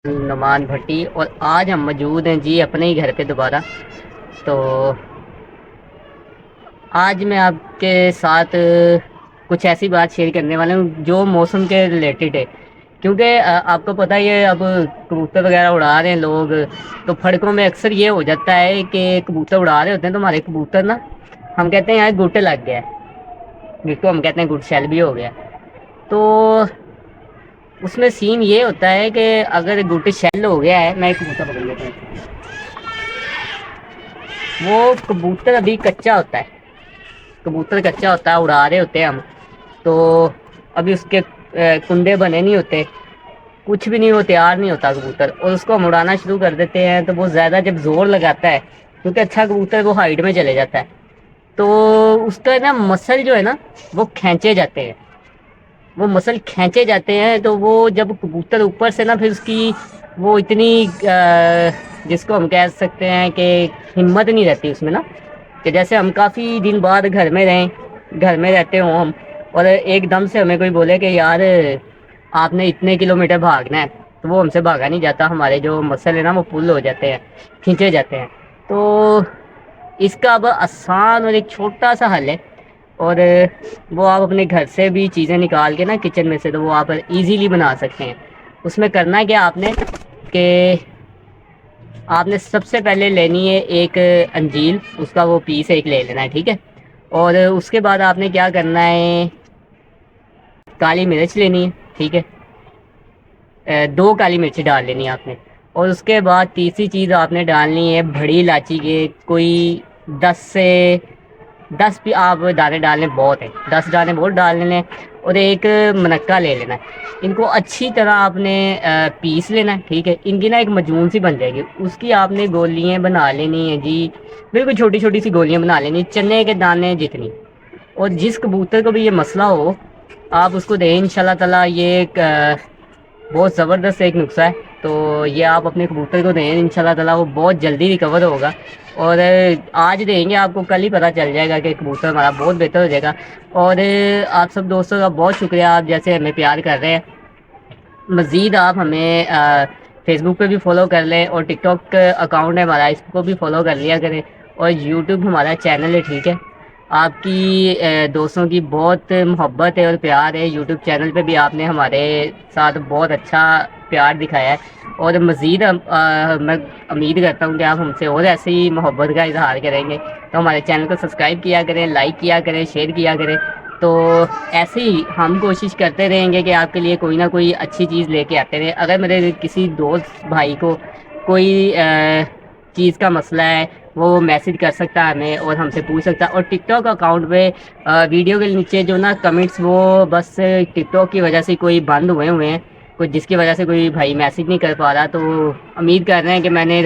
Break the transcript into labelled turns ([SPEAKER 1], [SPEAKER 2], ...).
[SPEAKER 1] نعمان بھٹی، اور آج ہم موجود ہیں جی اپنے ہی گھر پہ دوبارہ۔ تو آج میں آپ کے ساتھ کچھ ایسی بات شیئر کرنے والا ہوں جو موسم کے ریلیٹڈ ہے، کیونکہ آپ کو پتہ ہی ہے اب کبوتر وغیرہ اڑا رہے ہیں لوگ، تو پھڑکوں میں اکثر یہ ہو جاتا ہے کہ کبوتر اڑا رہے ہوتے ہیں تو ہمارے کبوتر نا، ہم کہتے ہیں یار گوٹے لگ گیا ہے، جس کو ہم کہتے ہیں گڈ شیل بھی ہو گیا۔ تو اس میں سین یہ ہوتا ہے کہ اگر گوٹے شیل ہو گیا ہے، میں کبوتر پکڑ لیتا ہوں، وہ کبوتر ابھی کچا ہوتا ہے، کبوتر کچا ہوتا ہے، اڑا رہے ہوتے ہیں ہم، تو ابھی اس کے کنڈے بنے نہیں ہوتے، کچھ بھی نہیں، وہ تیار نہیں ہوتا کبوتر، اور اس کو ہم اڑانا شروع کر دیتے ہیں تو وہ زیادہ جب زور لگاتا ہے، کیونکہ اچھا کبوتر وہ ہائٹ میں چلے جاتا ہے، تو اس کا نا مسل جو ہے نا وہ کھینچے جاتے ہیں، وہ مسل کھینچے جاتے ہیں، تو وہ جب کبوتر اوپر سے نا پھر اس کی وہ اتنی جس کو ہم کہہ سکتے ہیں کہ ہمت نہیں رہتی اس میں نا، کہ جیسے ہم کافی دن بعد گھر میں رہیں، گھر میں رہتے ہوں ہم، اور ایک دم سے ہمیں کوئی بولے کہ یار آپ نے اتنے کلو میٹر بھاگنا ہے، تو وہ ہم سے بھاگا نہیں جاتا، ہمارے جو مسل ہے نا وہ پل ہو جاتے ہیں، کھینچے جاتے ہیں۔ تو اس کا اب آسان اور ایک چھوٹا سا حل ہے، اور وہ آپ اپنے گھر سے بھی چیزیں نکال کے نا کچن میں سے، تو وہ آپ ایزیلی بنا سکتے ہیں۔ اس میں کرنا کیا آپ نے کہ آپ نے سب سے پہلے لینی ہے ایک انجیر، اس کا وہ پیس ایک لے لینا ہے، ٹھیک ہے، اور اس کے بعد آپ نے کیا کرنا ہے، کالی مرچ لینی ہے، ٹھیک ہے، 2 کالی مرچ ڈال لینی ہے آپ نے، اور اس کے بعد تیسری چیز آپ نے ڈالنی ہے بڑی الائچی کے کوئی 10 بھی آپ دانے ڈالنے بہت ہیں، 10 دانے بہت ڈال لینے، اور ایک منقہ لے لینا ہے، ان کو اچھی طرح آپ نے پیس لینا ہے، ٹھیک ہے، ان کی نا ایک مجون سی بن جائے گی، اس کی آپ نے گولیاں بنا لینی ہیں جی، بالکل چھوٹی چھوٹی سی گولیاں بنا لینی، چنے کے دانے جتنی، اور جس کبوتر کو بھی یہ مسئلہ ہو آپ اس کو دیں، ان شاء اللہ تعالیٰ یہ ایک بہت زبردست ایک نسخہ ہے، تو یہ آپ اپنے کبوتر کو دیں، ان شاء اللہ تعالیٰ وہ بہت جلدی ریکور ہوگا، اور آج دیں گے آپ کو کل ہی پتہ چل جائے گا کہ کبوتر ہمارا بہت بہتر ہو جائے گا۔ اور آپ سب دوستوں کا بہت شکریہ، آپ جیسے ہمیں پیار کر رہے ہیں، مزید آپ ہمیں فیس بک پہ بھی فالو کر لیں، اور ٹک ٹاک اکاؤنٹ ہے ہمارا، اس کو بھی فالو کر لیا کریں، اور یوٹیوب ہمارا چینل ہے، ٹھیک ہے، آپ کی دوستوں کی بہت محبت ہے اور پیار ہے، یوٹیوب چینل پہ بھی آپ نے ہمارے ساتھ بہت اچھا پیار دکھایا ہے، اور مزید میں امید کرتا ہوں کہ آپ ہم سے اور ایسے ہی محبت کا اظہار کریں گے، تو ہمارے چینل کو سبسکرائب کیا کریں، لائک کیا کریں، شیئر کیا کریں، تو ایسے ہی ہم کوشش کرتے رہیں گے کہ آپ کے لیے کوئی نہ کوئی اچھی چیز لے کے آتے رہیں۔ اگر میرے کسی دوست بھائی کو کوئی چیز کا مسئلہ ہے، وہ میسج کر سکتا ہے ہمیں اور ہم سے پوچھ سکتا ہے، اور ٹک ٹاک اکاؤنٹ پہ ویڈیو کے نیچے جو نا کمنٹس، وہ بس ٹک ٹاک کی وجہ سے کوئی بند ہوئے ہیں، کوئی جس کی وجہ سے کوئی بھائی میسج نہیں کر پا رہا، تو امید کر رہے ہیں کہ میں نے